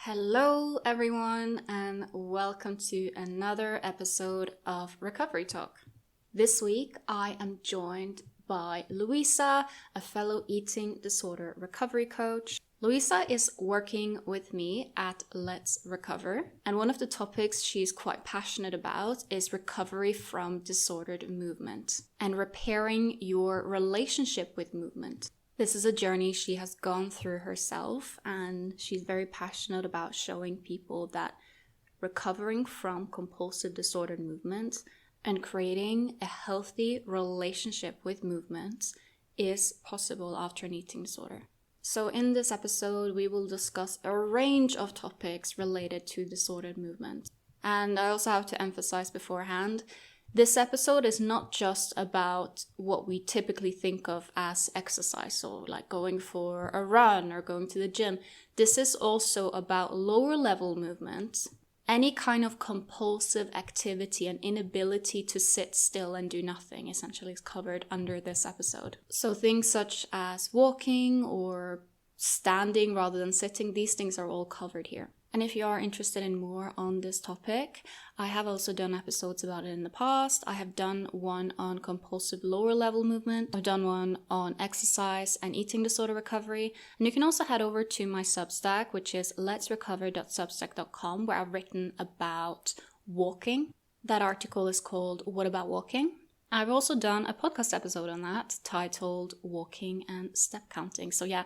Hello, everyone, and welcome to another episode of Recovery Talk. This week, I am joined by Louisa, a fellow eating disorder recovery coach. Louisa is working with me at Let's Recover, and one of the topics she's quite passionate about is recovery from disordered movement and repairing your relationship with movement. This is a journey she has gone through herself, and she's very passionate about showing people that recovering from compulsive disordered movement and creating a healthy relationship with movement is possible after an eating disorder. So in this episode, we will discuss a range of topics related to disordered movement. And I also have to emphasize beforehand, this episode is not just about what we typically think of as exercise, so like going for a run or going to the gym. This is also about lower level movement, any kind of compulsive activity and inability to sit still and do nothing essentially is covered under this episode. So things such as walking or standing rather than sitting, these things are all covered here. And if you are interested in more on this topic, I have also done episodes about it in the past. I have done one on compulsive lower level movement. I've done one on exercise and eating disorder recovery. And you can also head over to my Substack, which is letsrecover.substack.com, where I've written about walking. That article is called What About Walking? I've also done a podcast episode on that titled Walking and Step Counting. So yeah,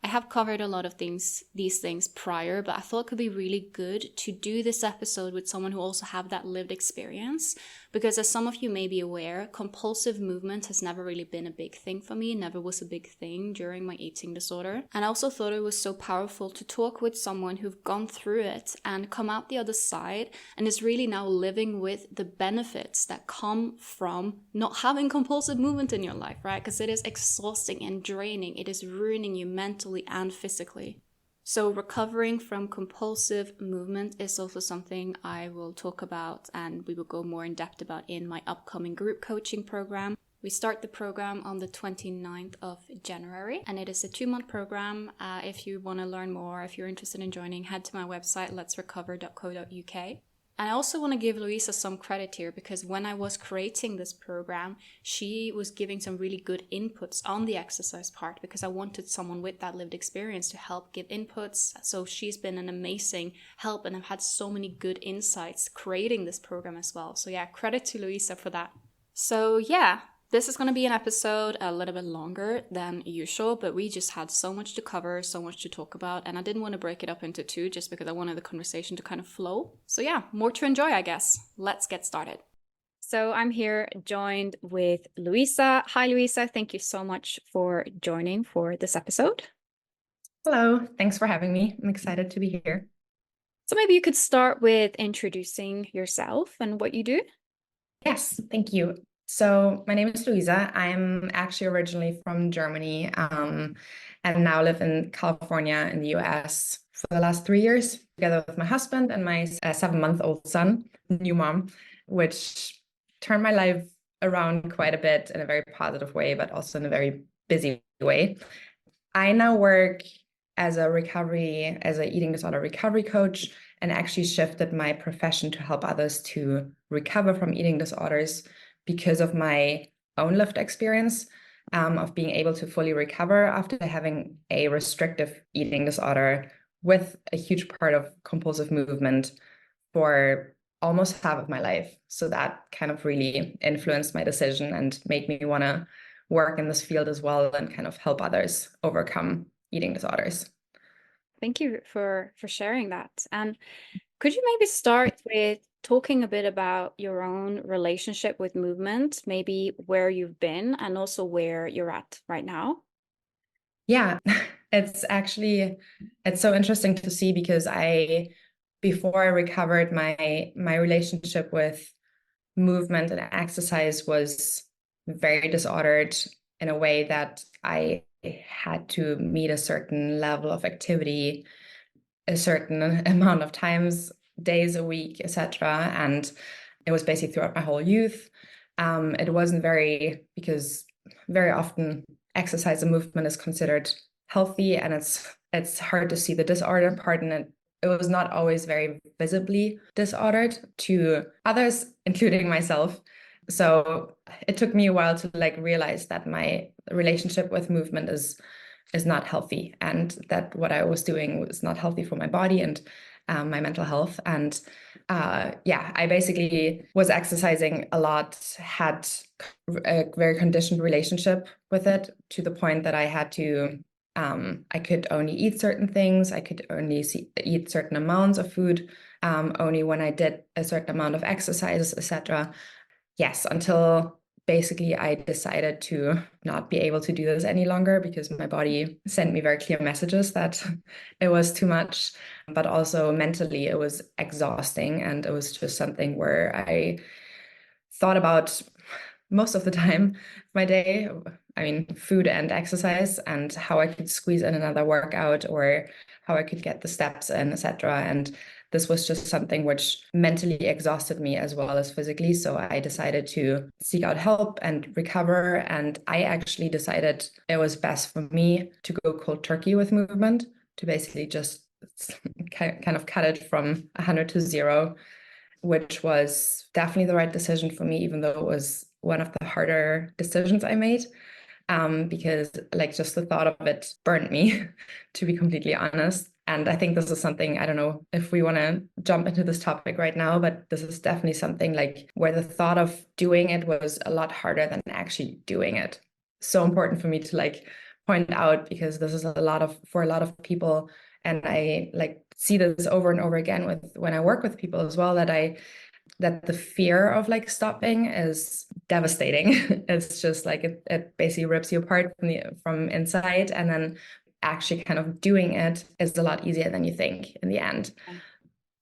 I have covered a lot of these things prior, but I thought it could be really good to do this episode with someone who also have that lived experience. Because as some of you may be aware, compulsive movement has never really been a big thing for me, never was a big thing during my eating disorder. And I also thought it was so powerful to talk with someone who've gone through it and come out the other side and is really now living with the benefits that come from not having compulsive movement in your life, right? Because it is exhausting and draining. It is ruining you mentally and physically. So recovering from compulsive movement is also something I will talk about and we will go more in depth about in my upcoming group coaching program. We start the program on the 29th of January and it is a 2-month program. If you want to learn more, if you're interested in joining, head to my website, letsrecover.co.uk. And I also want to give Louisa some credit here because when I was creating this program, she was giving some really good inputs on the exercise part because I wanted someone with that lived experience to help give inputs. So she's been an amazing help and I've had so many good insights creating this program as well. So yeah, credit to Louisa for that. So yeah, this is going to be an episode a little bit longer than usual, but we just had so much to cover, so much to talk about, and I didn't want to break it up into 2 just because I wanted the conversation to kind of flow. So yeah, more to enjoy, I guess. Let's get started. So I'm here joined with Louisa. Hi, Louisa. Thank you so much for joining for this episode. Hello, thanks for having me. I'm excited to be here. So maybe you could start with introducing yourself and what you do. Yes, thank you. So my name is Louisa. I'm actually originally from Germany and now live in California in the US for the last 3 years, together with my husband and my 7-month-old son, new mom, which turned my life around quite a bit in a very positive way, but also in a very busy way. I now work as an eating disorder recovery coach, and actually shifted my profession to help others to recover from eating disorders because of my own lived experience of being able to fully recover after having a restrictive eating disorder with a huge part of compulsive movement for almost half of my life. So that kind of really influenced my decision and made me want to work in this field as well and kind of help others overcome eating disorders. Thank you for sharing that. And could you maybe start with talking a bit about your own relationship with movement, maybe where you've been and also where you're at right now? Yeah, it's so interesting to see because before I recovered, my relationship with movement and exercise was very disordered in a way that I had to meet a certain level of activity, a certain amount of times, days a week, etc. And it was basically throughout my whole youth. It wasn't because very often exercise and movement is considered healthy, and it's hard to see the disorder part in it it was not always very visibly disordered to others, including myself. So it took me a while to like realize that my relationship with movement is not healthy, and that what I was doing was not healthy for my body and my mental health. And yeah, I basically was exercising a lot, had a very conditioned relationship with it, to the point that I had to I could only eat certain things. I could only eat certain amounts of food, only when I did a certain amount of exercises, etc. Yes, until basically I decided to not be able to do this any longer, because my body sent me very clear messages that it was too much, but also mentally it was exhausting. And it was just something where I thought about most of the time my day. I mean, food and exercise, and how I could squeeze in another workout, or how I could get the steps in, etc. And this was just something which mentally exhausted me as well as physically. So I decided to seek out help and recover. And I actually decided it was best for me to go cold turkey with movement, to basically just kind of cut it from 100 to 0, which was definitely the right decision for me, even though it was one of the harder decisions I made. Because like just the thought of it burned me, to be completely honest. And I think this is something, I don't know if we want to jump into this topic right now, but this is definitely something like where the thought of doing it was a lot harder than actually doing it. So important for me to like point out, because this is for a lot of people. And I like see this over and over again with when I work with people as well, that the fear of like stopping is devastating. It's just like it basically rips you apart from inside, and then actually kind of doing it is a lot easier than you think in the end.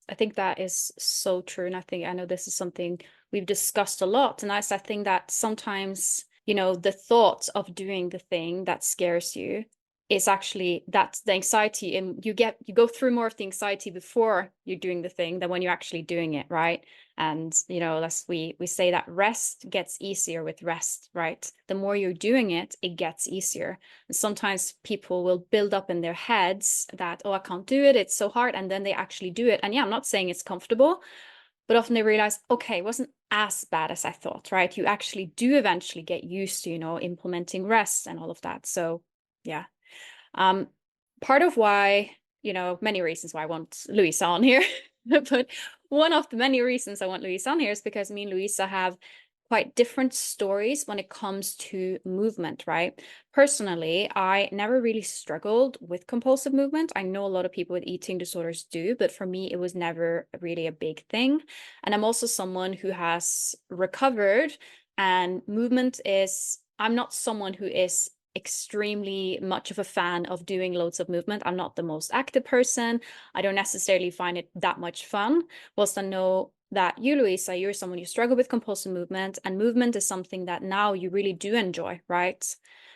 I think that is so true. And I know this is something we've discussed a lot. And I think that sometimes, the thought of doing the thing that scares you is actually, that's the anxiety, and you go through more of the anxiety before you're doing the thing than when you're actually doing it, right? And as we say that rest gets easier with rest, right? The more you're doing it, it gets easier. And sometimes people will build up in their heads that, oh, I can't do it, it's so hard, and then they actually do it. And yeah, I'm not saying it's comfortable, but often they realize, okay, it wasn't as bad as I thought, right? You actually do eventually get used to, implementing rest and all of that. So yeah. Part of why, many reasons why I want Louisa on here, but one of the many reasons I want Louisa on here is because me and Louisa have quite different stories when it comes to movement, right? Personally, I never really struggled with compulsive movement. I know a lot of people with eating disorders do, but for me, it was never really a big thing. And I'm also someone who has recovered, and I'm not someone who is extremely much of a fan of doing loads of movement. I'm not the most active person. I don't necessarily find it that much fun. Whilst I know that you, Louisa, you're someone who struggle with compulsive movement, and movement is something that now you really do enjoy, right?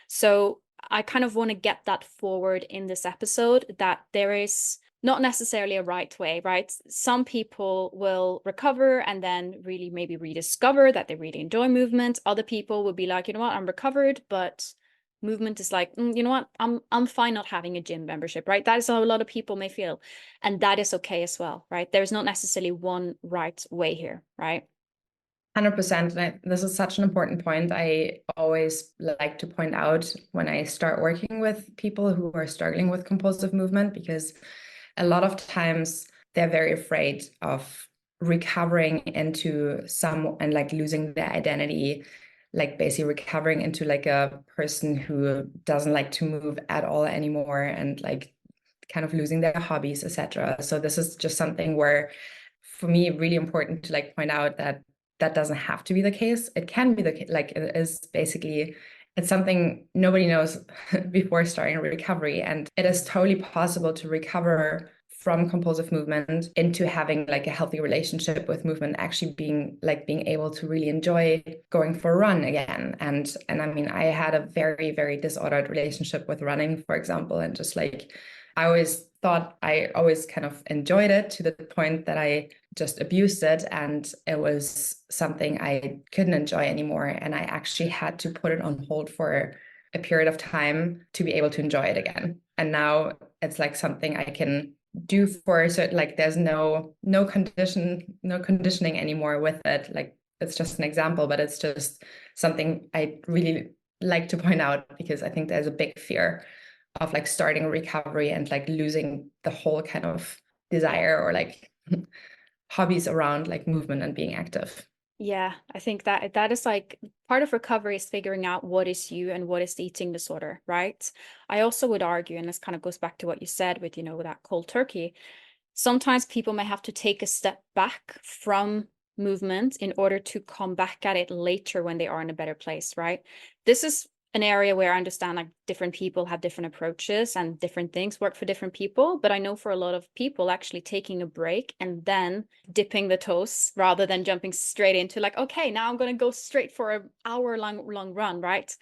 So I kind of want to get that forward in this episode, that there is not necessarily a right way, right? Some people will recover and then really maybe rediscover that they really enjoy movement. Other people will be like, you know what, I'm recovered, but movement is like, you know what, I'm fine not having a gym membership, right? That is how a lot of people may feel, and that is okay as well, right? There's not necessarily one right way here, right? 100%. And this is such an important point. I always like to point out when I start working with people who are struggling with compulsive movement, because a lot of times they're very afraid of recovering into some and like losing their identity, like basically recovering into like a person who doesn't like to move at all anymore, and like kind of losing their hobbies, etc. So this is just something where, for me, really important to like point out that that doesn't have to be the case. It can be the case, like it is basically, it's something nobody knows before starting recovery. And it is totally possible to recover from compulsive movement into having like a healthy relationship with movement, actually being able to really enjoy going for a run again. And I mean, I had a very, very disordered relationship with running, for example, and just like I always thought I always kind of enjoyed it, to the point that I just abused it, and it was something I couldn't enjoy anymore. And I actually had to put it on hold for a period of time to be able to enjoy it again. And now it's like something I can do for certain, like there's no conditioning anymore with it. Like it's just an example, but it's just something I really like to point out, because I think there's a big fear of like starting recovery and like losing the whole kind of desire or like hobbies around like movement and being active. Yeah, I think that is like part of recovery is figuring out what is you and what is the eating disorder, right? I also would argue, and this kind of goes back to what you said with, that cold turkey. Sometimes people may have to take a step back from movement in order to come back at it later when they are in a better place, right? This is an area where I understand like different people have different approaches and different things work for different people. But I know for a lot of people, actually taking a break and then dipping the toes rather than jumping straight into like, okay, now I'm going to go straight for an hour long run, right?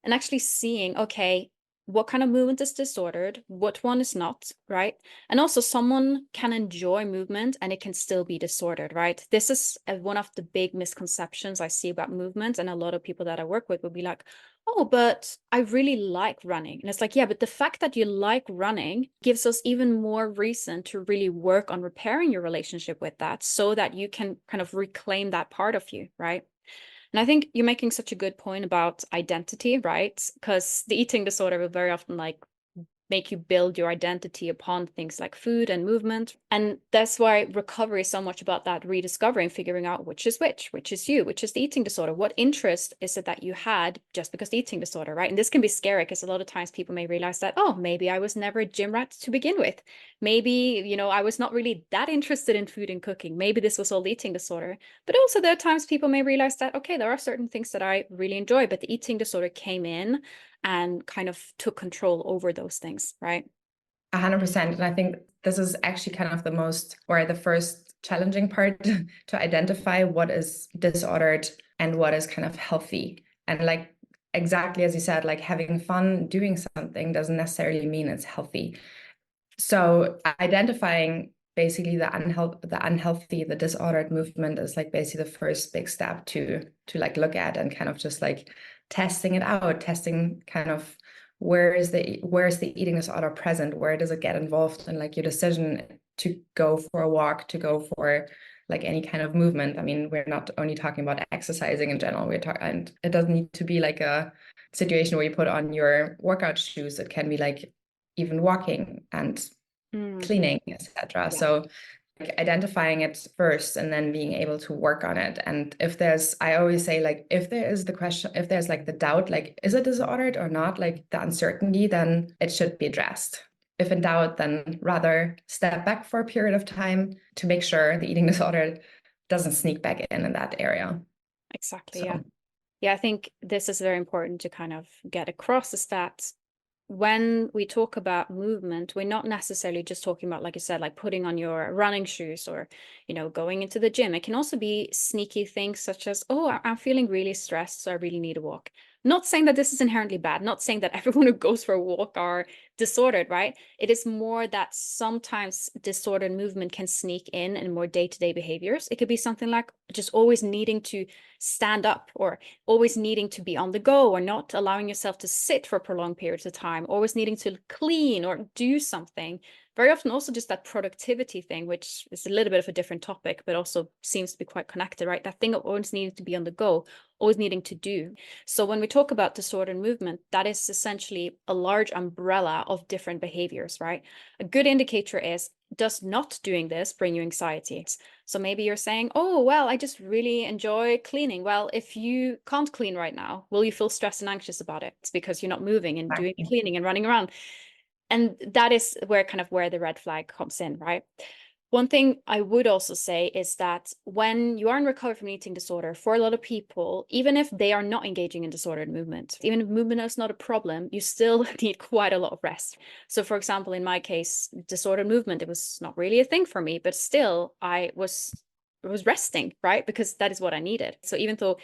And actually seeing, okay, what kind of movement is disordered, what one is not, right? And also someone can enjoy movement and it can still be disordered, right? This is one of the big misconceptions I see about movement. And a lot of people that I work with will be like, oh, but I really like running. And it's like, yeah, but the fact that you like running gives us even more reason to really work on repairing your relationship with that so that you can kind of reclaim that part of you, right? And I think you're making such a good point about identity, right? Because the eating disorder will very often like make you build your identity upon things like food and movement. And that's why recovery is so much about that rediscovering, figuring out which is you, which is the eating disorder. What interest is it that you had just because the eating disorder, right? And this can be scary because a lot of times people may realize that, oh, maybe I was never a gym rat to begin with. Maybe, I was not really that interested in food and cooking. Maybe this was all the eating disorder. But also there are times people may realize that, okay, there are certain things that I really enjoy, but the eating disorder came in and kind of took control over those things, right? 100%. And I think this is actually kind of the first challenging part to identify what is disordered and what is kind of healthy. And like exactly as you said, like having fun doing something doesn't necessarily mean it's healthy. So identifying basically the disordered movement is like basically the first big step to like look at and kind of just like testing it out, testing kind of where's the eating disorder present, where does it get involved in like your decision to go for a walk, to go for like any kind of movement. I mean, we're not only talking about exercising in general, and it doesn't need to be like a situation where you put on your workout shoes. It can be like even walking and cleaning, etc. Yeah. So like identifying it first and then being able to work on it. And I always say, like, if there's like the doubt, like, is it disordered or not, like the uncertainty, then it should be addressed. If in doubt, then rather step back for a period of time to make sure the eating disorder doesn't sneak back in that area. Exactly. So. Yeah, I think this is very important to kind of get across, is that when we talk about movement, we're not necessarily just talking about, like you said, like putting on your running shoes or, going into the gym. It can also be sneaky things such as, oh, I'm feeling really stressed, so I really need a walk. Not saying that this is inherently bad, not saying that everyone who goes for a walk are disordered, right? It is more that sometimes disordered movement can sneak in more day-to-day behaviors. It could be something like just always needing to stand up or always needing to be on the go or not allowing yourself to sit for prolonged periods of time, always needing to clean or do something. Very often also just that productivity thing, which is a little bit of a different topic, but also seems to be quite connected, right? That thing of always needing to be on the go, always needing to do. So when we talk about disordered movement, that is essentially a large umbrella of different behaviors, right? A good indicator is, does not doing this bring you anxiety? So maybe you're saying, oh, well, I just really enjoy cleaning. Well, if you can't clean right now, will you feel stressed and anxious about it? It's because you're not moving and doing cleaning and running around. And that is where the red flag comes in, right? One thing I would also say is that when you are in recovery from an eating disorder, for a lot of people, even if they are not engaging in disordered movement, even if movement is not a problem, you still need quite a lot of rest. So for example, in my case, disordered movement, it was not really a thing for me, but still I was resting, right? Because that is what I needed. So even though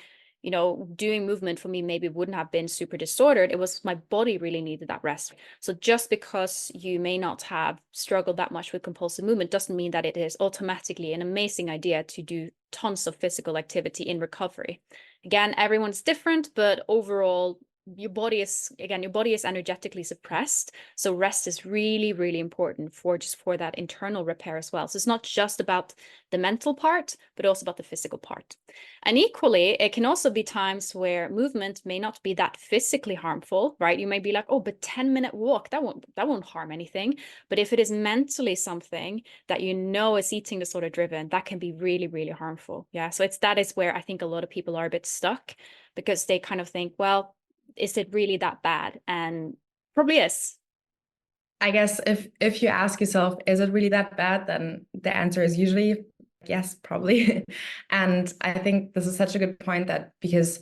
doing movement for me maybe wouldn't have been super disordered, it was my body really needed that rest. So just because you may not have struggled that much with compulsive movement doesn't mean that it is automatically an amazing idea to do tons of physical activity in recovery. Again, everyone's different, but overall, your body is energetically suppressed. So rest is really, really important for that internal repair as well. So it's not just about the mental part, but also about the physical part. And equally, it can also be times where movement may not be that physically harmful, right? You may be like, oh, but 10-minute walk, that won't harm anything. But if it is mentally something that you know is eating disorder driven, that can be really, really harmful. Yeah. So that is where I think a lot of people are a bit stuck, because they kind of think, well, is it really that bad? And probably is. I guess if you ask yourself, is it really that bad? Then the answer is usually yes, probably. And I think this is such a good point, that because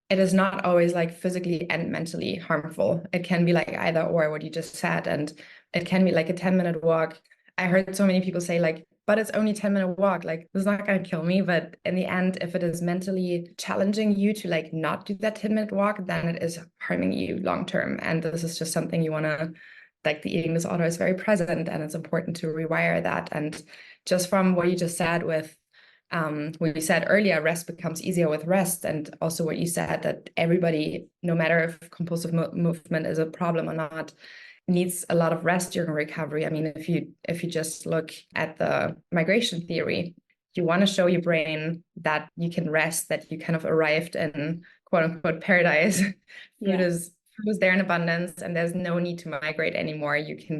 it is not always like physically and mentally harmful. It can be like either or, what you just said. And it can be like a 10-minute walk. I heard so many people say like, but it's only 10-minute walk. Like, this is not going to kill me. But in the end, if it is mentally challenging you to like not do that 10-minute walk, then it is harming you long term. And this is just something you want to, like, the eating disorder is very present, and it's important to rewire that. And just from what you just said with what you said earlier, rest becomes easier with rest. And also what you said, that everybody, no matter if compulsive movement is a problem or not, needs a lot of rest during recovery. I mean, if you just look at the migration theory, you want to show your brain that you can rest, that you kind of arrived in quote unquote paradise. Food is there in abundance, and there's no need to migrate anymore. You can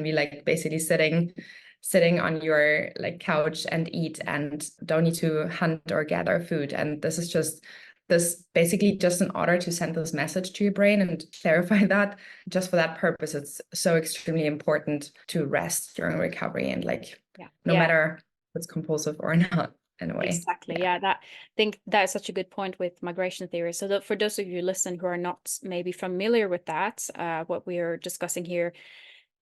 be like basically sitting on your like couch and eat, and don't need to hunt or gather food. And this is basically just in order to send this message to your brain and clarify that. Just for that purpose, it's so extremely important to rest during recovery, and like no matter if it's compulsive or not, in a way. Exactly. Yeah. I think that is such a good point with migration theory. So for those of you who listen who are not maybe familiar with that, what we are discussing here,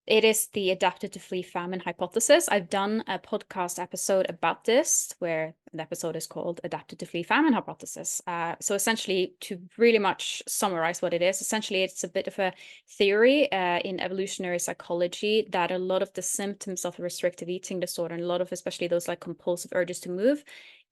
it is the adapted to flee famine hypothesis. I've done a podcast episode about this, where the episode is called Adapted to Flee Famine Hypothesis. So essentially, to really much summarize what it is, essentially it's a bit of a theory in evolutionary psychology that a lot of the symptoms of restrictive eating disorder, and a lot of especially those like compulsive urges to move,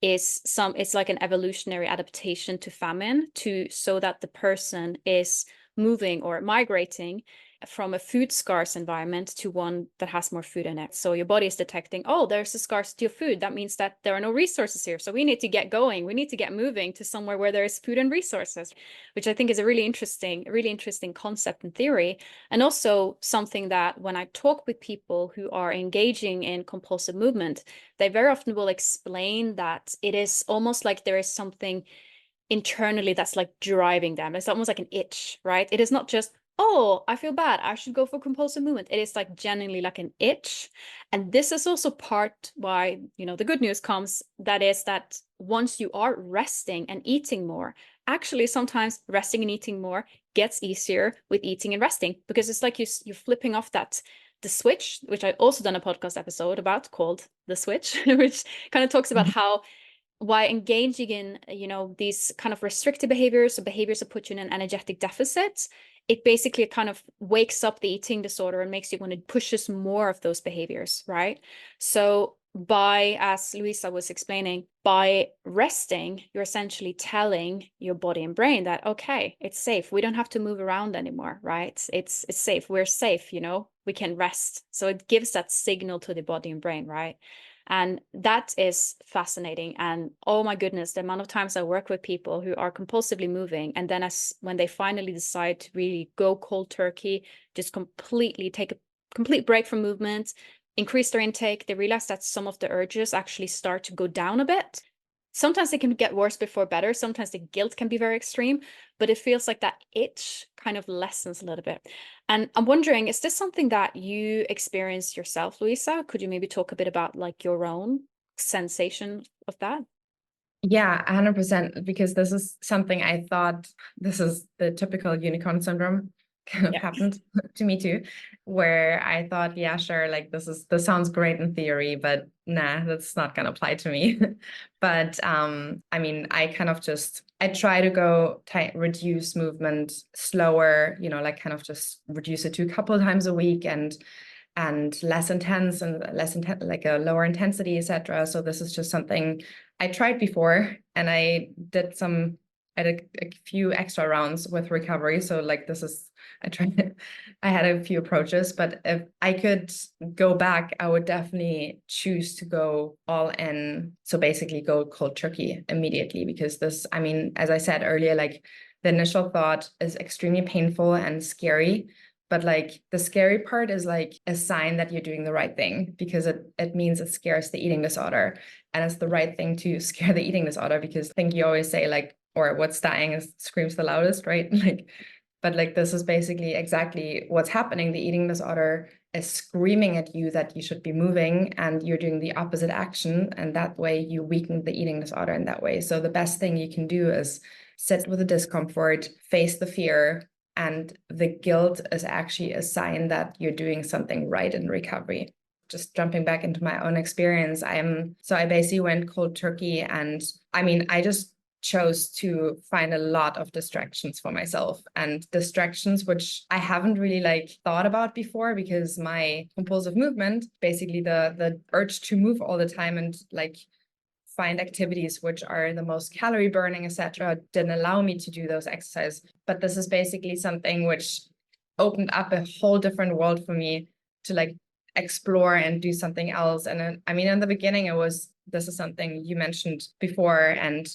it's like an evolutionary adaptation to famine, so that the person is moving or migrating from a food scarce environment to one that has more food in it. So your body is detecting, oh, there's a scarcity of food. That means that there are no resources here. So we need to get going. We need to get moving to somewhere where there is food and resources, which I think is a really interesting concept and theory. And also something that when I talk with people who are engaging in compulsive movement, they very often will explain that it is almost like there is something internally that's like driving them. It's almost like an itch, right? It is not just, oh, I feel bad, I should go for compulsive movement. It is like genuinely like an itch. And this is also part why, the good news comes, that is that once you are resting and eating more, actually sometimes resting and eating more gets easier with eating and resting, because it's like you're flipping off the switch, which I also done a podcast episode about called The Switch, which kind of talks about how why engaging in these kind of restrictive behaviors, or behaviors that put you in an energetic deficit, it basically kind of wakes up the eating disorder and makes you want to pushes more of those behaviors, right? So as Louisa was explaining, by resting, you're essentially telling your body and brain that, okay, it's safe, we don't have to move around anymore, right? It's safe, we're safe, we can rest. So it gives that signal to the body and brain, right? And that is fascinating. And oh my goodness, the amount of times I work with people who are compulsively moving, and then when they finally decide to really go cold turkey, just completely take a complete break from movement, increase their intake, they realize that some of the urges actually start to go down a bit. Sometimes they can get worse before better. Sometimes the guilt can be very extreme, but it feels like that itch kind of lessens a little bit. And I'm wondering, is this something that you experienced yourself, Louisa? Could you maybe talk a bit about like your own sensation of that? Yeah, 100%, because this is something I thought, this is the typical unicorn syndrome kind of happened to me too, where I thought, yeah, sure, like this sounds great in theory, but nah, that's not gonna apply to me. But I mean, I kind of I try to reduce movement slower, like kind of just reduce it to a couple of times a week, and less intense, like a lower intensity, etc. So this is just something I tried before, and I I did a few extra rounds with recovery. So like this is, I had a few approaches, but if I could go back, I would definitely choose to go all in. So basically go cold turkey immediately, because this, I mean, as I said earlier, like the initial thought is extremely painful and scary. But like the scary part is like a sign that you're doing the right thing, because it means it scares the eating disorder. And it's the right thing to scare the eating disorder, because I think you always say like, or what's dying is screams the loudest, right? Like, but like this is basically exactly what's happening. The eating disorder is screaming at you that you should be moving, and you're doing the opposite action. And that way you weaken the eating disorder in that way. So the best thing you can do is sit with the discomfort, face the fear, and the guilt is actually a sign that you're doing something right in recovery. Just jumping back into my own experience, I basically went cold turkey, and I mean, I just chose to find a lot of distractions for myself, and distractions which I haven't really like thought about before, because my compulsive movement, basically the urge to move all the time and like find activities which are the most calorie burning, etc., didn't allow me to do those exercises. But this is basically something which opened up a whole different world for me to like explore and do something else. And then, I mean, in the beginning, this is something you mentioned before. And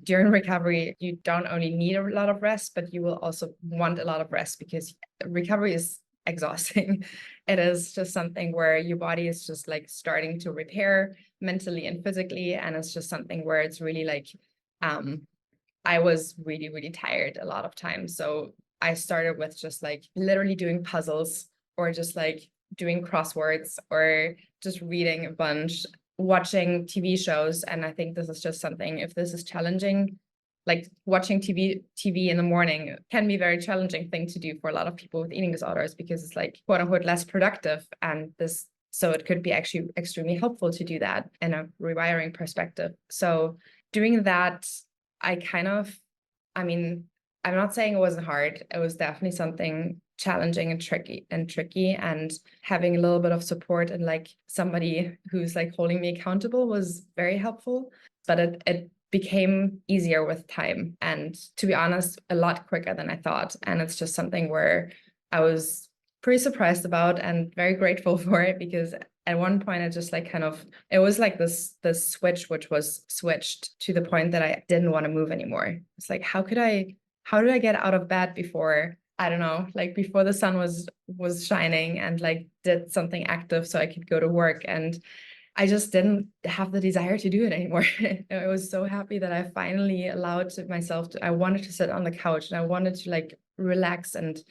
during recovery, you don't only need a lot of rest, but you will also want a lot of rest, because recovery is exhausting. It is just something where your body is just like starting to repair mentally and physically. And it's just something where it's really like, I was really, really tired a lot of times. So I started with just like literally doing puzzles, or just like doing crosswords, or just reading a bunch, watching TV shows. And I think this is just something, if this is challenging, like watching TV in the morning can be a very challenging thing to do for a lot of people with eating disorders, because it's like quote unquote less productive. And this, so it could be actually extremely helpful to do that in a rewiring perspective. So doing that, I mean, I'm not saying it wasn't hard. It was definitely something challenging and tricky. And having a little bit of support and like somebody who's like holding me accountable was very helpful. But it became easier with time. And to be honest, a lot quicker than I thought. And it's just something where I was pretty surprised about and very grateful for it, because at one point I just like it was like this switch which was switched to the point that I didn't want to move anymore. It's like, how did I get out of bed before, I don't know, like before the sun was shining, and like did something active so I could go to work? And I just didn't have the desire to do it anymore. I was so happy that I finally allowed myself to, I wanted to sit on the couch, and I wanted to like relax and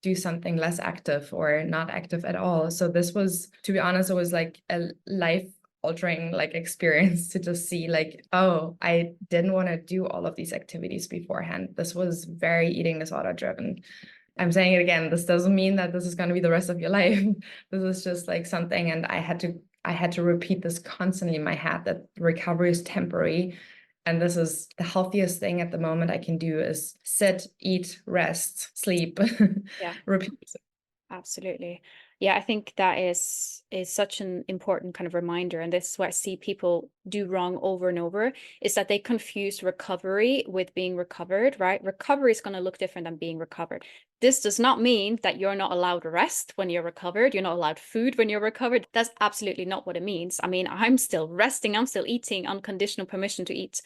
do something less active or not active at all. So this was, to be honest, it was like a life altering like experience to just see like, oh, I didn't want to do all of these activities beforehand. This was very eating disorder driven. I'm saying it again, this doesn't mean that this is going to be the rest of your life. This is just like something, and I had to repeat this constantly in my head, that recovery is temporary. And this is the healthiest thing at the moment I can do, is sit, eat, rest, sleep, Yeah. repeat. Absolutely. Yeah, I think that is such an important kind of reminder. And this is what I see people do wrong over and over, is that they confuse recovery with being recovered, right? Recovery is going to look different than being recovered. This does not mean that you're not allowed rest when you're recovered. You're not allowed food when you're recovered. That's absolutely not what it means. I mean, I'm still resting. I'm still eating, unconditional permission to eat.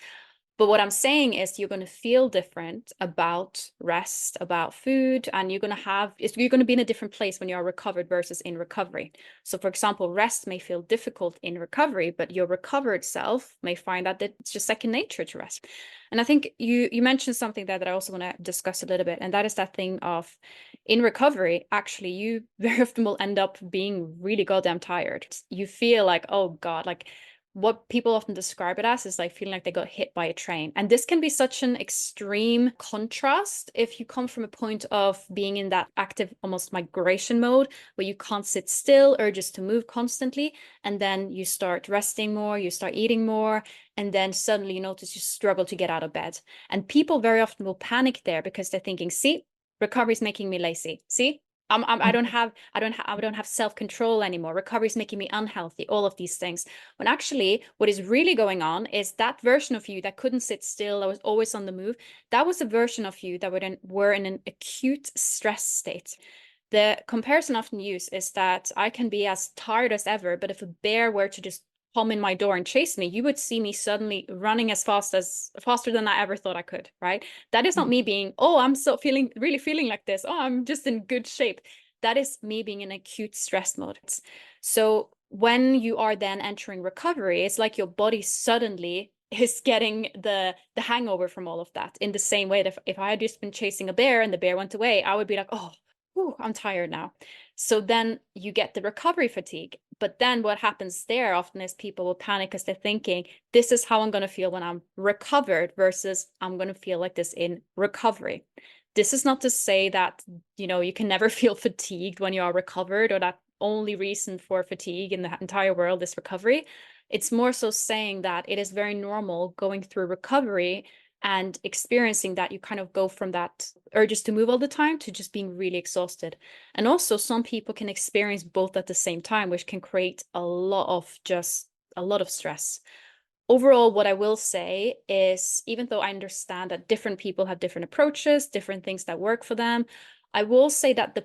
But what I'm saying is you're going to feel different about rest, about food, and you're going to be in a different place when you're recovered versus in recovery. So for example, rest may feel difficult in recovery, but your recovered self may find that it's just second nature to rest. And I think you mentioned something there that I also want to discuss a little bit, and that is that thing of in recovery, actually, you very often will end up being really goddamn tired. You feel like, oh God, like what people often describe it as is like feeling like they got hit by a train. And this can be such an extreme contrast if you come from a point of being in that active, almost migration mode where you can't sit still, urges to move constantly. And then you start resting more, you start eating more. And then suddenly you notice you struggle to get out of bed. And people very often will panic there because they're thinking, see, recovery is making me lazy. See, I don't have self-control anymore. Recovery is making me unhealthy, all of these things. When actually what is really going on is that version of you that couldn't sit still, that was always on the move, that was a version of you that were in an acute stress state. The comparison often used is that I can be as tired as ever, but if a bear were to just come in my door and chase me, you would see me suddenly running faster than I ever thought I could, right? That is not me being, oh, I'm so really feeling like this. Oh, I'm just in good shape. That is me being in acute stress mode. So when you are then entering recovery, it's like your body suddenly is getting the hangover from all of that, in the same way that if I had just been chasing a bear and the bear went away, I would be like, oh, whew, I'm tired now. So then you get the recovery fatigue. But then what happens there often is people will panic because they're thinking, this is how I'm going to feel when I'm recovered versus I'm going to feel like this in recovery. This is not to say that, you can never feel fatigued when you are recovered, or that only reason for fatigue in the entire world is recovery. It's more so saying that it is very normal going through recovery and experiencing that you kind of go from that urges to move all the time to just being really exhausted. And also some people can experience both at the same time, which can create a lot of stress. Overall, what I will say is, even though I understand that different people have different approaches, different things that work for them, I will say that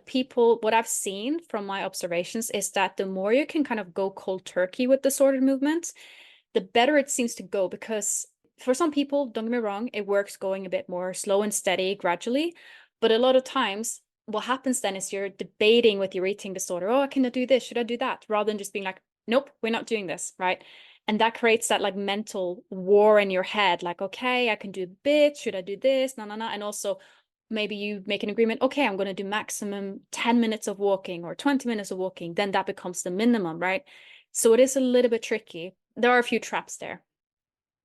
what I've seen from my observations is that the more you can kind of go cold turkey with disordered movement, the better it seems to go. Because for some people, don't get me wrong, it works going a bit more slow and steady gradually. But a lot of times, what happens then is you're debating with your eating disorder. Oh, can I do this? Should I do that? Rather than just being like, nope, we're not doing this, right? And that creates that like mental war in your head. Like, okay, I can do a bit. Should I do this? No, no, no. And also maybe you make an agreement. Okay, I'm going to do maximum 10 minutes of walking or 20 minutes of walking. Then that becomes the minimum, right? So it is a little bit tricky. There are a few traps there.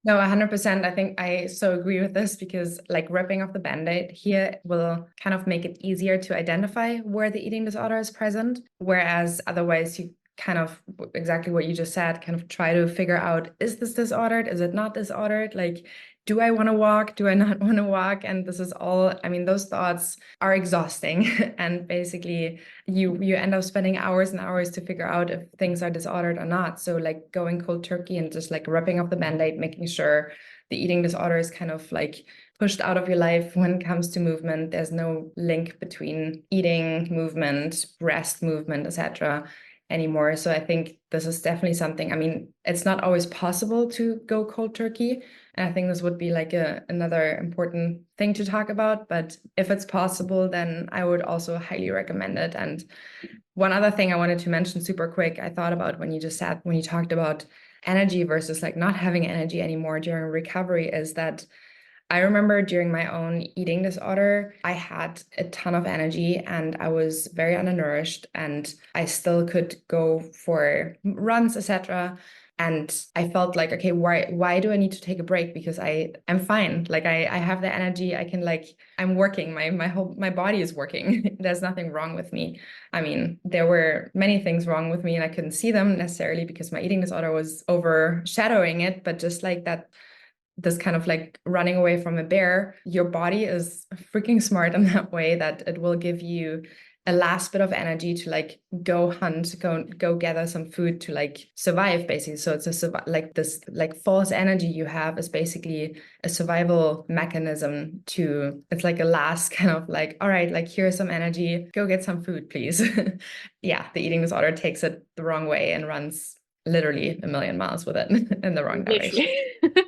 No, 100%. I think I so agree with this, because like ripping off the band-aid here will kind of make it easier to identify where the eating disorder is present. Whereas otherwise you kind of, exactly what you just said, kind of try to figure out, is this disordered? Is it not disordered? Like, do I want to walk? Do I not want to walk? And this is all, I mean, those thoughts are exhausting. And basically you end up spending hours and hours to figure out if things are disordered or not. So like going cold turkey and just like ripping off the band-aid, making sure the eating disorder is kind of like pushed out of your life when it comes to movement. There's no link between eating, movement, rest, movement, etc. anymore. So I think this is definitely something, I mean, it's not always possible to go cold turkey. And I think this would be like another important thing to talk about. But if it's possible, then I would also highly recommend it. And one other thing I wanted to mention super quick, I thought about when you talked about energy versus like not having energy anymore during recovery, is that I remember during my own eating disorder, I had a ton of energy and I was very undernourished, and I still could go for runs, etc. And I felt like, okay, why do I need to take a break? Because I'm fine. Like I have the energy. I can like, I'm working. My body is working. There's nothing wrong with me. I mean, there were many things wrong with me and I couldn't see them necessarily because my eating disorder was overshadowing it. But just like that, this kind of like running away from a bear, your body is freaking smart in that way that it will give you a last bit of energy to like go hunt, go gather some food to like survive, basically. So it's like this like false energy you have is basically a survival mechanism to, it's like a last kind of like, all right, like here's some energy, go get some food, please. Yeah, the eating disorder takes it the wrong way and runs literally a million miles with it in the wrong direction. Literally.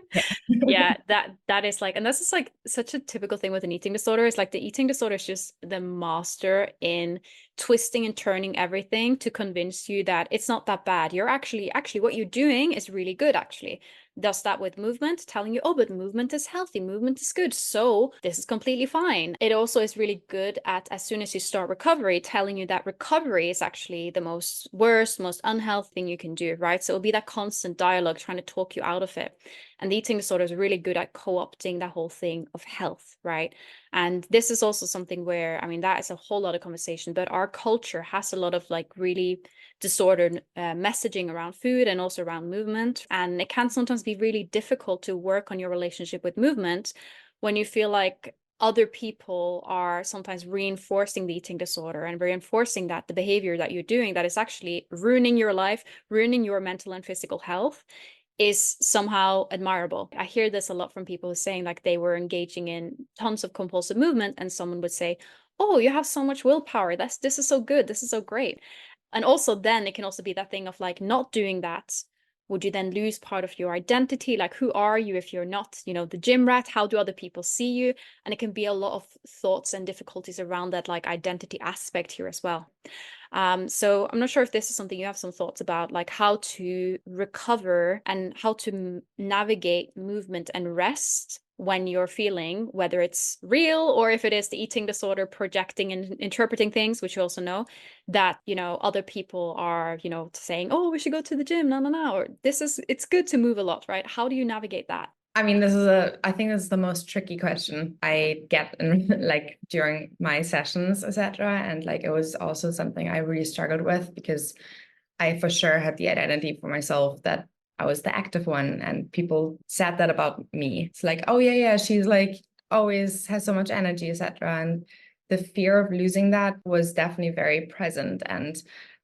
Yeah. Yeah, that is like, and this is like such a typical thing with an eating disorder. Is like the eating disorder is just the master in twisting and turning everything to convince you that it's not that bad. You're actually what you're doing is really good, actually. Does that with movement, telling you, oh, but movement is healthy, movement is good, so this is completely fine. It also is really good at, as soon as you start recovery, telling you that recovery is actually the most worst, most unhealthy thing you can do, right? So it'll be that constant dialogue trying to talk you out of it. And the eating disorder is really good at co-opting that whole thing of health, right? And this is also something where, I mean, that is a whole lot of conversation, but our culture has a lot of like really disordered messaging around food and also around movement. And it can sometimes be really difficult to work on your relationship with movement when you feel like other people are sometimes reinforcing the eating disorder and reinforcing that the behavior that you're doing that is actually ruining your life, ruining your mental and physical health, is somehow admirable. I hear this a lot from people saying like they were engaging in tons of compulsive movement and someone would say, oh, you have so much willpower. This is so good. This is so great. And also then it can also be that thing of like not doing that. Would you then lose part of your identity? Like, who are you if you're not, the gym rat? How do other people see you? And it can be a lot of thoughts and difficulties around that like identity aspect here as well. So I'm not sure if this is something you have some thoughts about, like how to recover and how to navigate movement and rest when you're feeling, whether it's real or if it is the eating disorder projecting and interpreting things, which you also know that, other people are, saying, oh, we should go to the gym, no, or it's good to move a lot, right? How do you navigate that? I mean, I think this is the most tricky question I get in, like during my sessions, etc. And like, it was also something I really struggled with because I for sure had the identity for myself that I was the active one, and people said that about me. It's like, oh yeah, she's like always has so much energy, etc. And the fear of losing that was definitely very present. And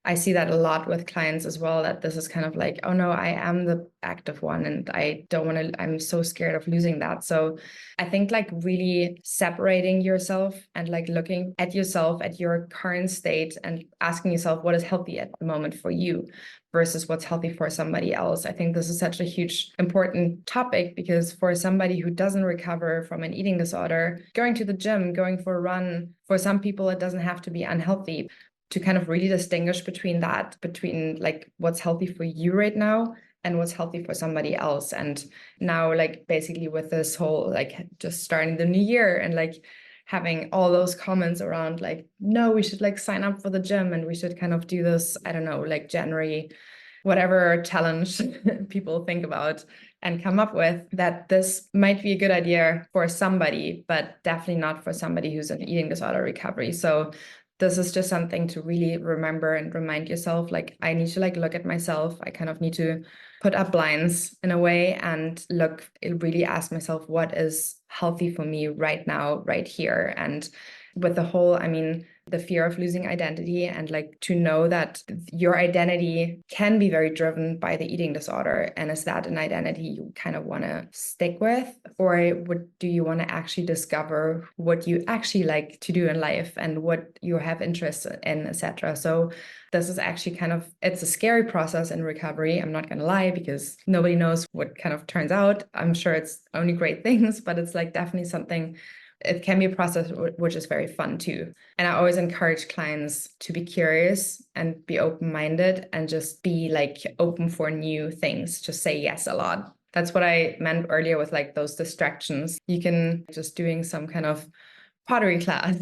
I see that a lot with clients as well, that this is kind of like, oh no, I am the active one and I don't want to, I'm so scared of losing that. So I think like really separating yourself and like looking at yourself at your current state and asking yourself what is healthy at the moment for you versus what's healthy for somebody else. I think this is such a huge important topic because for somebody who doesn't recover from an eating disorder, going to the gym, going for a run, for some people, it doesn't have to be unhealthy. To kind of really distinguish between like what's healthy for you right now and what's healthy for somebody else. And now like basically with this whole like just starting the new year and like having all those comments around like, no, we should like sign up for the gym and we should kind of do this, I don't know, like January, whatever challenge people think about and come up with, that this might be a good idea for somebody, but definitely not for somebody who's in eating disorder recovery. So this is just something to really remember and remind yourself, like, I need to like look at myself. I kind of need to put up blinds in a way and really ask myself, what is healthy for me right now, right here? And with the whole, I mean, the fear of losing identity and like to know that your identity can be very driven by the eating disorder. And is that an identity you kind of want to stick with? Or do you want to actually discover what you actually like to do in life and what you have interest in, etc.? So this is actually it's a scary process in recovery. I'm not going to lie, because nobody knows what kind of turns out. I'm sure it's only great things, but it's like definitely something. It can be a process which is very fun too. And I always encourage clients to be curious and be open-minded and just be like open for new things. Just say yes a lot. That's what I meant earlier with like those distractions. You can just doing some kind of pottery class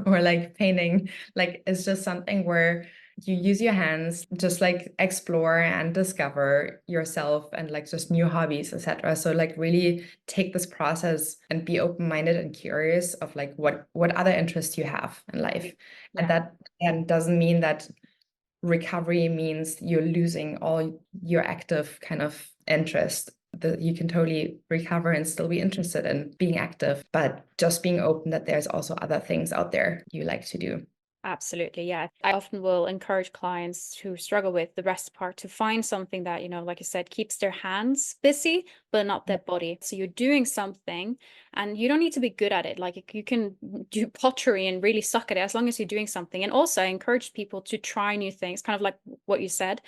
or like painting, like it's just something where you use your hands, just like explore and discover yourself and like just new hobbies, etc. So like really take this process and be open-minded and curious of like what other interests you have in life. Yeah. And that doesn't mean that recovery means you're losing all your active kind of interest. That you can totally recover and still be interested in being active, but just being open that there's also other things out there you like to do. Absolutely. Yeah. I often will encourage clients who struggle with the rest part to find something that, like you said, keeps their hands busy, but not their body. So you're doing something and you don't need to be good at it. Like you can do pottery and really suck at it as long as you're doing something. And also I encourage people to try new things, kind of like what you said,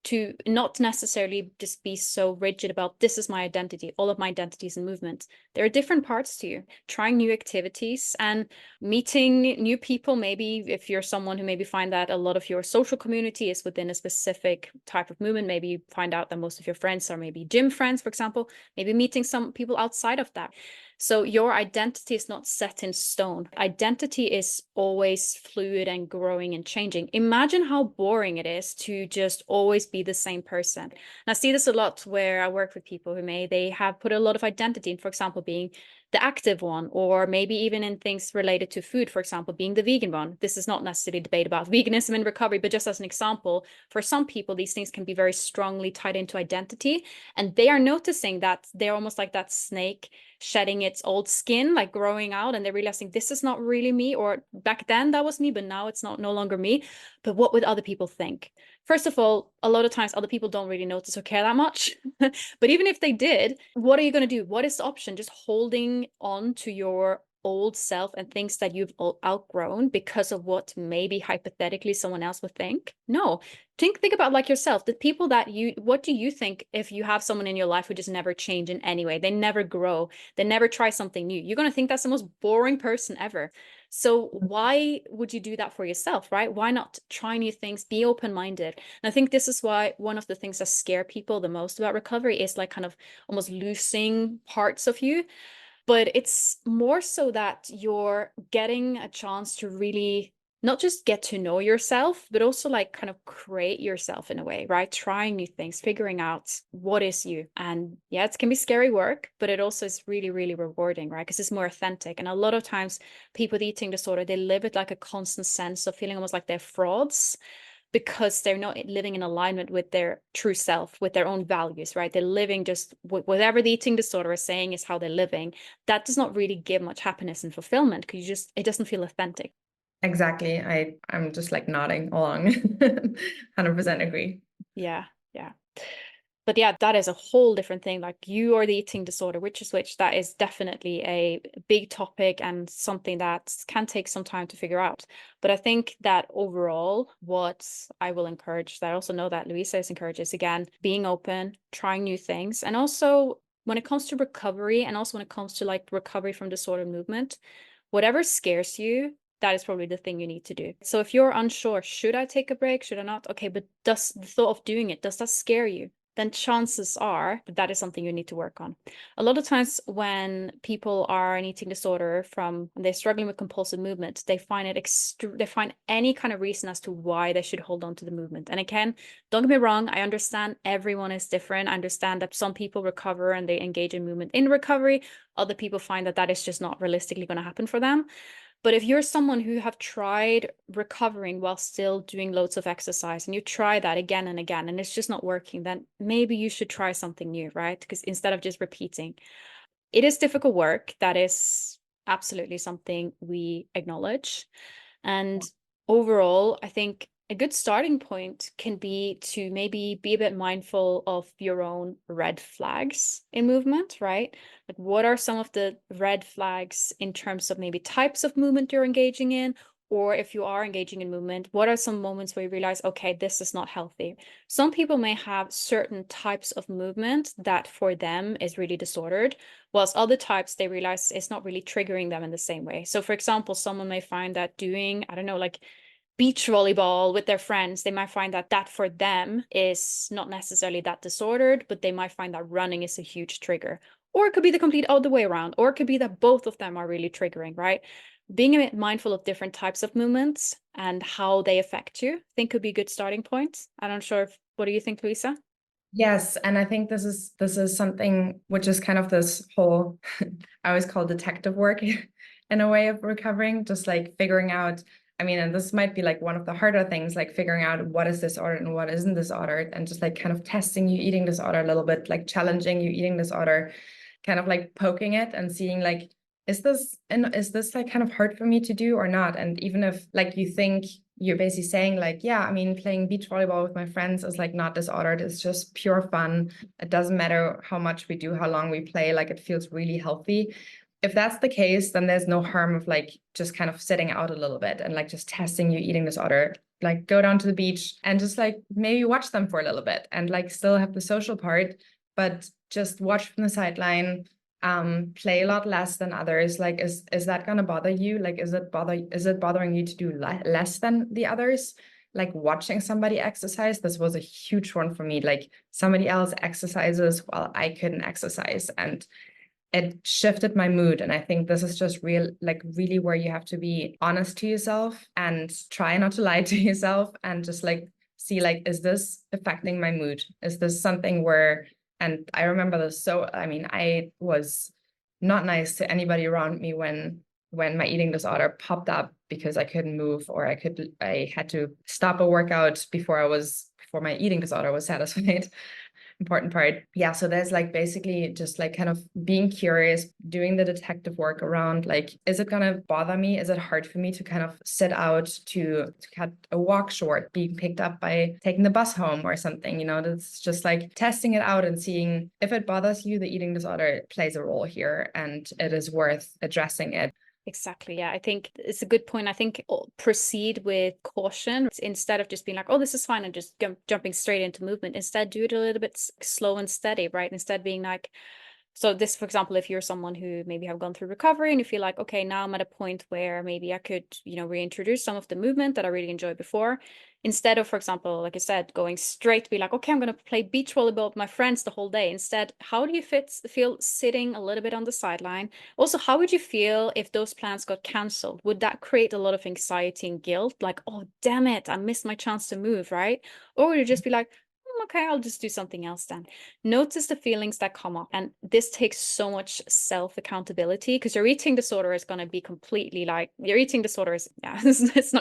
to not necessarily just be so rigid about this is my identity, all of my identities and movements. There are different parts to you. Trying new activities and meeting new people. Maybe if you're someone who maybe find that a lot of your social community is within a specific type of movement, maybe you find out that most of your friends are maybe gym friends, for example, maybe meeting some people outside of that. So your identity is not set in stone. Identity is always fluid and growing and changing. Imagine how boring it is to just always be the same person. And I see this a lot where I work with people who they have put a lot of identity in, for example, being the active one, or maybe even in things related to food, for example, being the vegan one. This is not necessarily a debate about veganism and recovery, but just as an example, for some people, these things can be very strongly tied into identity, and they are noticing that they're almost like that snake shedding its old skin, like growing out, and they're realizing this is not really me, or back then that was me, but now it's no longer me. But what would other people think? First of all, a lot of times other people don't really notice or care that much. But even if they did, what are you going to do? What is the option? Just holding on to your old self and things that you've outgrown because of what maybe hypothetically someone else would think? No. Think about like yourself, the people that what do you think if you have someone in your life who just never change in any way? They never grow. They never try something new. You're going to think that's the most boring person ever. So why would you do that for yourself, right? Why not try new things, be open-minded? And I think this is why one of the things that scare people the most about recovery is like kind of almost losing parts of you. But it's more so that you're getting a chance to really not just get to know yourself, but also like kind of create yourself in a way, right? Trying new things, figuring out what is you. And yeah, it can be scary work, but it also is really, really rewarding, right? Because it's more authentic. And a lot of times people with eating disorder, they live with like a constant sense of feeling almost like they're frauds, because they're not living in alignment with their true self, with their own values, right? They're living just whatever the eating disorder is saying is how they're living. That does not really give much happiness and fulfillment, because it doesn't feel authentic. Exactly. I'm just like nodding along. 100% agree. Yeah. But yeah, that is a whole different thing. Like, you or the eating disorder, which is which, that is definitely a big topic and something that can take some time to figure out. But I think that overall, what I will encourage, that I also know that Louisa is encouraged, is again, being open, trying new things. And also when it comes to recovery, and also when it comes to like recovery from disorder movement, whatever scares you, that is probably the thing you need to do. So if you're unsure, should I take a break? Should I not? Okay, but does the thought of doing it, does that scare you? Then chances are that is something you need to work on. A lot of times when people are in eating disorder and they're struggling with compulsive movement, they find they find any kind of reason as to why they should hold on to the movement. And again, don't get me wrong, I understand everyone is different. I understand that some people recover and they engage in movement in recovery. Other people find that that is just not realistically going to happen for them. But if you're someone who have tried recovering while still doing loads of exercise, and you try that again and again, and it's just not working, then maybe you should try something new, right? Because instead of just repeating, it is difficult work. That is absolutely something we acknowledge. And overall, I think a good starting point can be to maybe be a bit mindful of your own red flags in movement, right? Like, what are some of the red flags in terms of maybe types of movement you're engaging in? Or if you are engaging in movement, what are some moments where you realize, okay, this is not healthy? Some people may have certain types of movement that for them is really disordered, whilst other types, they realize it's not really triggering them in the same way. So for example, someone may find that doing, I don't know, like beach volleyball with their friends, they might find that that for them is not necessarily that disordered, but they might find that running is a huge trigger. Or it could be the complete other way around, or it could be that both of them are really triggering, right? Being a bit mindful of different types of movements and how they affect you, I think could be good starting points. I'm not sure what do you think, Louisa? Yes, and I think this is something which is kind of this whole I always call detective work in a way of recovering, just like figuring out, I mean, and this might be like one of the harder things, like figuring out what is disordered and what isn't disordered, and just like kind of testing you eating disorder a little bit, like challenging you eating disorder, kind of like poking it and seeing like, is this like kind of hard for me to do or not? And even if like you think you're basically saying like, yeah, I mean, playing beach volleyball with my friends is like not disordered. It's just pure fun. It doesn't matter how much we do, how long we play, like it feels really healthy. If that's the case, then there's no harm of like just kind of sitting out a little bit and like just testing your eating disorder. Like go down to the beach and just like maybe watch them for a little bit and like still have the social part, but just watch from the sideline, play a lot less than others. Like, is that gonna bother you? Like, is it bothering you to do less than the others? Like watching somebody exercise, this was a huge one for me. Like somebody else exercises while I couldn't exercise, and it shifted my mood. And I think this is just really where you have to be honest to yourself and try not to lie to yourself, and just like see like, is this affecting my mood? Is this something where, and I remember this, so I mean, I was not nice to anybody around me when my eating disorder popped up because I couldn't move, or I had to stop a workout before my eating disorder was satisfied. Important part. Yeah. So there's like basically just like kind of being curious, doing the detective work around like, is it going to bother me? Is it hard for me to kind of sit out to cut a walk short, being picked up by taking the bus home or something? That's just like testing it out and seeing if it bothers you, the eating disorder plays a role here and it is worth addressing it. Exactly. Yeah, I think it's a good point. I think proceed with caution instead of just being like, oh, this is fine, and just jumping straight into movement. Instead, do it a little bit slow and steady, right? Instead being like, so this, for example, if you're someone who maybe have gone through recovery and you feel like, okay, now I'm at a point where maybe I could, reintroduce some of the movement that I really enjoyed before, instead of, for example, like I said, going straight to be like, okay, I'm going to play beach volleyball with my friends the whole day. Instead, how do you feel sitting a little bit on the sideline? Also, how would you feel if those plans got canceled? Would that create a lot of anxiety and guilt? Like, oh, damn it, I missed my chance to move, right? Or would you just be like, okay, I'll just do something else then. Notice the feelings that come up. And this takes so much self-accountability, because your eating disorder is going to be completely like, your eating disorder is, yeah, it's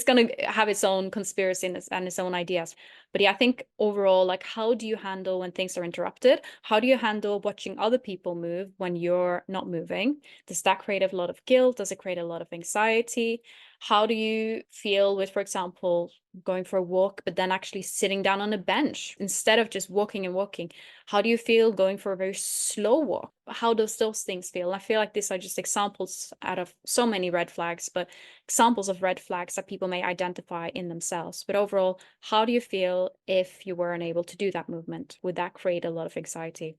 going to have its own conspiracy and its own ideas. But yeah, I think overall, like, how do you handle when things are interrupted? How do you handle watching other people move when you're not moving? Does that create a lot of guilt? Does it create a lot of anxiety? How do you feel with, for example, going for a walk, but then actually sitting down on a bench instead of just walking and walking? How do you feel going for a very slow walk? How does those things feel? I feel like these are just examples out of so many red flags, but examples of red flags that people may identify in themselves. But overall, how do you feel if you were unable to do that movement? Would that create a lot of anxiety?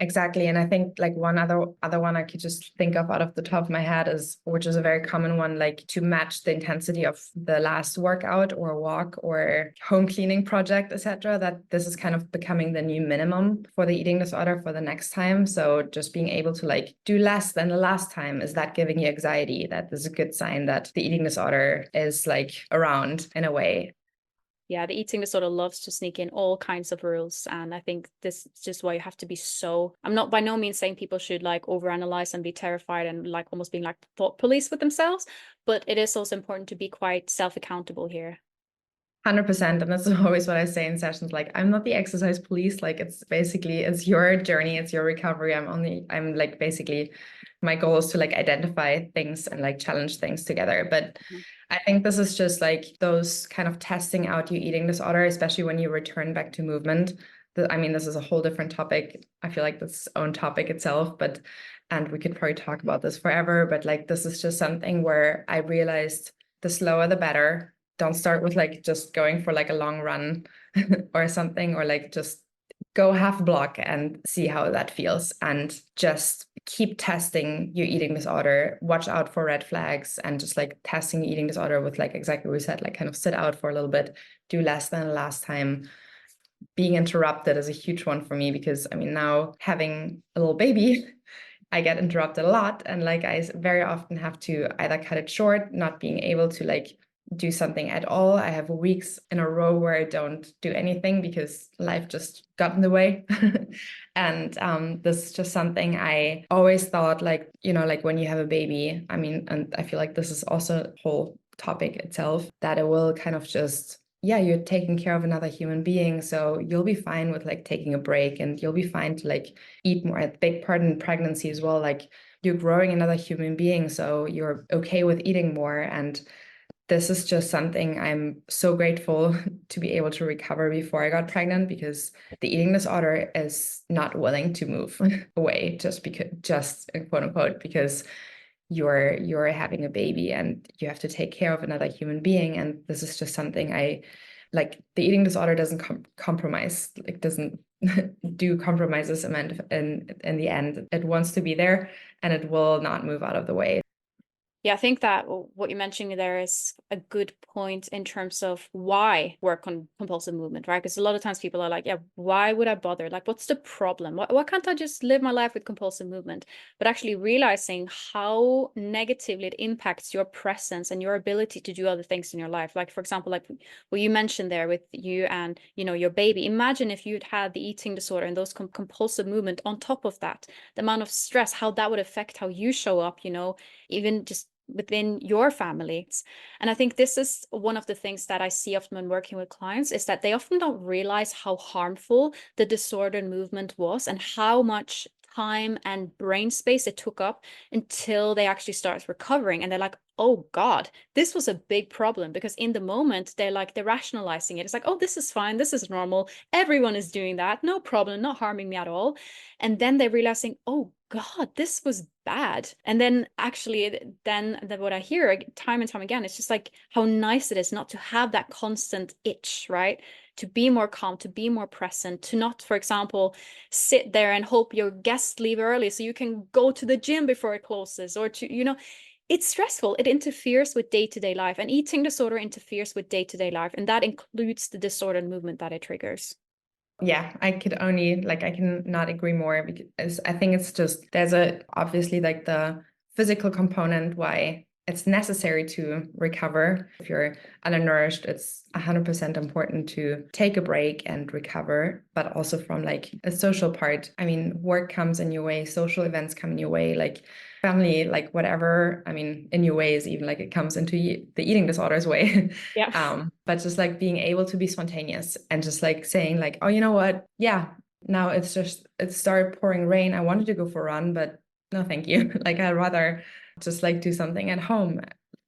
Exactly. And I think like one other one I could just think of out of the top of my head is, which is a very common one, like to match the intensity of the last workout or walk or home cleaning project, etc., that this is kind of becoming the new minimum for the eating disorder for the next time. So just being able to like do less than the last time, is that giving you anxiety? That is a good sign that the eating disorder is like around in a way. Yeah, the eating disorder loves to sneak in all kinds of rules. And I think this is just why you have to be so, I'm not by no means saying people should like overanalyze and be terrified and like almost being like thought police with themselves, but it is also important to be quite self-accountable here. 100%. And that's always what I say in sessions. Like, I'm not the exercise police. Like, it's your journey. It's your recovery. I'm like, basically my goal is to like identify things and like challenge things together. But I think this is just like those kind of testing out your eating disorder, especially when you return back to movement. I mean, this is a whole different topic. I feel like that's its own topic itself, and we could probably talk about this forever, but like, this is just something where I realized the slower, the better. Don't start with like just going for like a long run or something, or like just go half a block and see how that feels, and just keep testing your eating disorder. Watch out for red flags, and just like testing your eating disorder with like exactly what we said, like kind of sit out for a little bit, do less than the last time. Being interrupted is a huge one for me, because I mean, now having a little baby, I get interrupted a lot, and like I very often have to either cut it short, not being able to like do something at all. I have weeks in a row where I don't do anything because life just got in the way. And this is just something I always thought, like, like when you have a baby, I mean, and I feel like this is also a whole topic itself, that it will kind of just, yeah, you're taking care of another human being. So you'll be fine with like taking a break, and you'll be fine to like eat more. A big part in pregnancy as well, like you're growing another human being. So you're okay with eating more. And this is just something I'm so grateful to be able to recover before I got pregnant, because the eating disorder is not willing to move away just quote unquote, because you're having a baby and you have to take care of another human being. And this is just something I like. The eating disorder doesn't compromise, like doesn't do compromises in the end. It wants to be there, and it will not move out of the way. Yeah, I think that what you're mentioning there is a good point in terms of why work on compulsive movement, right? Because a lot of times people are like, yeah, why would I bother? Like, what's the problem? Why can't I just live my life with compulsive movement? But actually realizing how negatively it impacts your presence and your ability to do other things in your life. Like, for example, like what you mentioned there with you and, you know, your baby. Imagine if you'd had the eating disorder and those compulsive movement on top of that, the amount of stress, how that would affect how you show up, you know, even just within your families. And I think this is one of the things that I see often when working with clients, is that they often don't realize how harmful the disordered movement was and how much time and brain space it took up until they actually start recovering. And they're like, oh God, this was a big problem. Because in the moment, they're rationalizing it. It's like, oh, this is fine. This is normal. Everyone is doing that. No problem. Not harming me at all. And then they're realizing, oh God, this was bad. And then actually, then what I hear time and time again, it's just like how nice it is not to have that constant itch, right? To be more calm, to be more present, to not, for example, sit there and hope your guests leave early so you can go to the gym before it closes, or to, you know, it's stressful. It interferes with day-to-day life, and eating disorder interferes with day-to-day life. And that includes the disordered movement that it triggers. Yeah, I can not agree more, because I think it's just, obviously like the physical component why it's necessary to recover. If you're undernourished, it's 100% important to take a break and recover, but also from like a social part. I mean, work comes in your way, social events come in your way, like family, like whatever, I mean, in your way is even like it comes into the eating disorders way. Yeah. But just like being able to be spontaneous and just like saying like, oh, you know what? Yeah, now it started pouring rain. I wanted to go for a run, but no, thank you. Like I'd rather just like do something at home,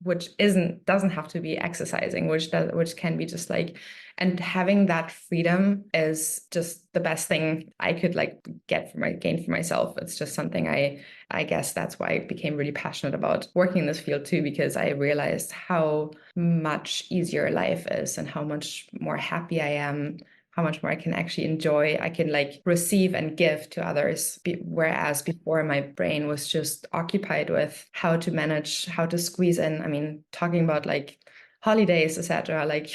which doesn't have to be exercising, which can be just like, and having that freedom is just the best thing I could like gain for myself. It's just something I guess that's why I became really passionate about working in this field too, because I realized how much easier life is and how much more happy I am, how much more I can actually enjoy. I can like receive and give to others. Whereas before my brain was just occupied with how to manage, how to squeeze in. I mean, talking about like holidays, etc., like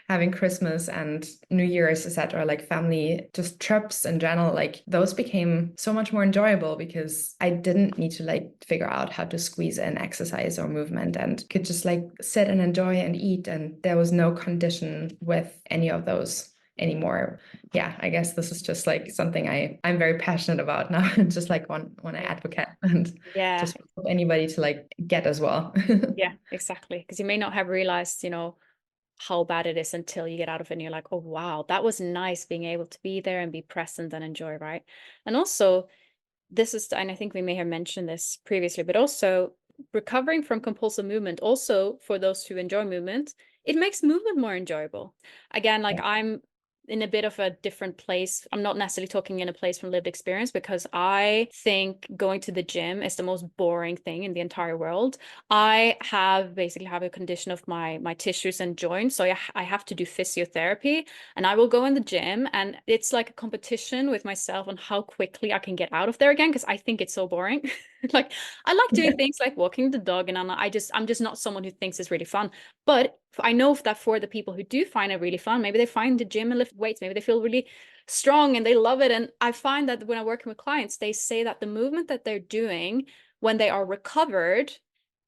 having Christmas and New Year's, etc., like family, just trips in general, like those became so much more enjoyable because I didn't need to like figure out how to squeeze in exercise or movement, and could just like sit and enjoy and eat. And there was no condition with any of those anymore. Yeah, I guess this is just like something I'm very passionate about now, and just like want to advocate and Yeah. just help anybody to like get as well. Yeah, exactly. Because you may not have realized, you know, how bad it is until you get out of it and you're like, oh, wow, that was nice being able to be there and be present and enjoy, right? And also, and I think we may have mentioned this previously, but also recovering from compulsive movement, also for those who enjoy movement, it makes movement more enjoyable. Again, like I'm in a bit of a different place. I'm not necessarily talking in a place from lived experience, because I think going to the gym is the most boring thing in the entire world. I basically have a condition of my tissues and joints, so I have to do physiotherapy, and I will go in the gym, and it's like a competition with myself on how quickly I can get out of there again, because I think it's so boring. Like I like doing things like walking the dog, and I'm just not someone who thinks it's really fun. But I know that for the people who do find it really fun, maybe they find the gym and lift weights, maybe they feel really strong and they love it. And I find that when I'm working with clients, they say that the movement that they're doing when they are recovered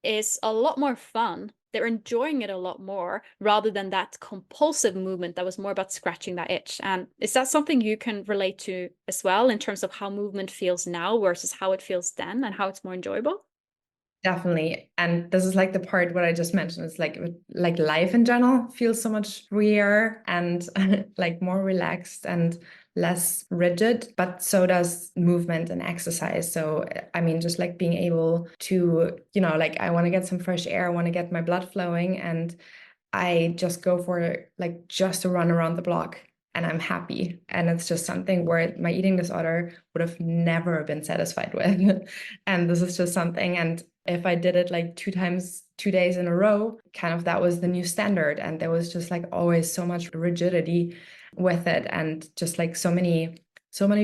is a lot more fun. They're enjoying it a lot more, rather than that compulsive movement that was more about scratching that itch. And is that something you can relate to as well, in terms of how movement feels now versus how it feels then, and how it's more enjoyable? Definitely. And this is like the part what I just mentioned. It's like life in general feels so much freer and like more relaxed and less rigid, but so does movement and exercise. So, I mean, just like being able to, you know, like I want to get some fresh air, I want to get my blood flowing, and I just go for like just a run around the block and I'm happy. And it's just something where my eating disorder would have never been satisfied with. And this is just something. And if I did it like 2 days in a row, kind of that was the new standard. And there was just like always so much rigidity with it, and just like so many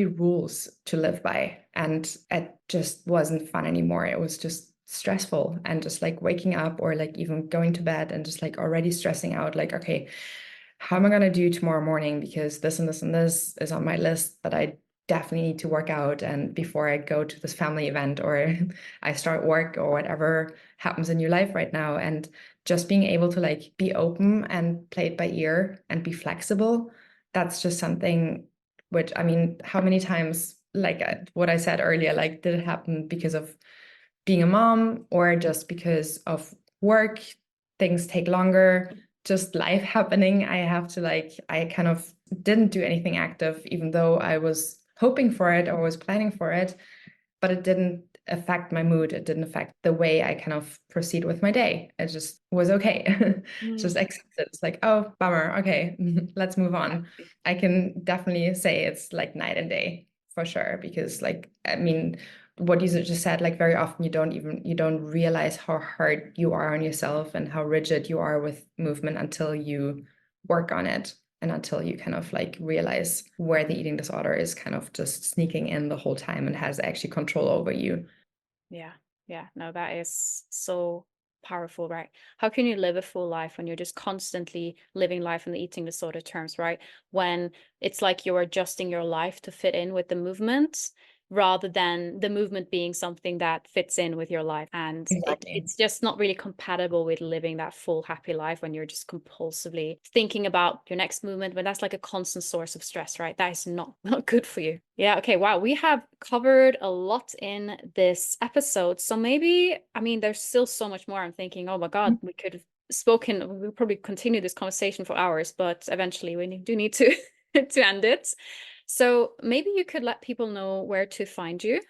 rules to live by. And it just wasn't fun anymore. It was just stressful, and just like waking up or like even going to bed and just like already stressing out, like, okay, how am I going to do tomorrow morning? Because this and this and this is on my list, but I definitely need to work out. And before I go to this family event or I start work or whatever happens in your life right now. And just being able to like be open and play it by ear and be flexible. That's just something which, I mean, how many times, like what I said earlier, like did it happen because of being a mom or just because of work? Things take longer, just life happening. I have to like, I kind of didn't do anything active, even though I was hoping for it or was planning for it, but it didn't affect my mood. It didn't affect the way I kind of proceed with my day. It just was okay. Just accept it. It's like, oh, bummer. Okay, let's move on. I can definitely say it's like night and day for sure, because like, I mean, what you just said, like very often you don't realize how hard you are on yourself and how rigid you are with movement until you work on it. And until you kind of like realize where the eating disorder is kind of just sneaking in the whole time and has actually control over you. Yeah. No, that is so powerful, right? How can you live a full life when you're just constantly living life in the eating disorder terms, right? When it's like you're adjusting your life to fit in with the movement rather than the movement being something that fits in with your life. And Exactly. it's just not really compatible with living that full happy life when you're just compulsively thinking about your next movement, when that's like a constant source of stress, right? That is not good for you. Yeah. Okay. Wow. We have covered a lot in this episode. So maybe, I mean, there's still so much more. I'm thinking, oh my God, we could have spoken, we'll probably continue this conversation for hours, but eventually we do need to to end it. So maybe you could let people know where to find you.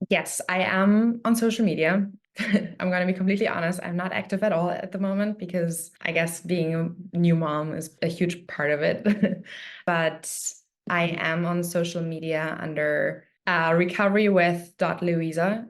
Yes, I am on social media. I'm going to be completely honest. I'm not active at all at the moment because I guess being a new mom is a huge part of it. But I am on social media under recovery with .louisa.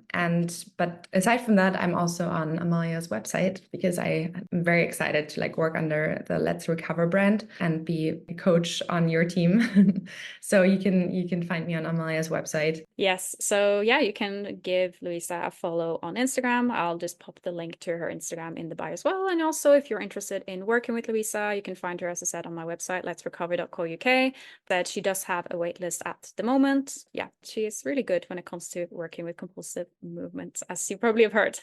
But aside from that, I'm also on Amalia's website because I am very excited to like work under the Let's Recover brand and be a coach on your team. So you can find me on Amalia's website. Yes. So yeah, you can give Louisa a follow on Instagram. I'll just pop the link to her Instagram in the bio as well. And also, if you're interested in working with Louisa, you can find her, as I said, on my website, letsrecover.co.uk. That she does have a wait list at the moment. Yeah, she is really good when it comes to working with compulsive movements, as you probably have heard.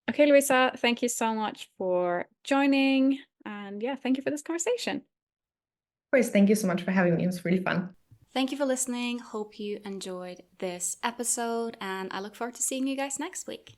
Okay, Louisa, thank you so much for joining. And yeah, thank you for this conversation. Of course, thank you so much for having me. It was really fun. Thank you for listening. Hope you enjoyed this episode, and I look forward to seeing you guys next week.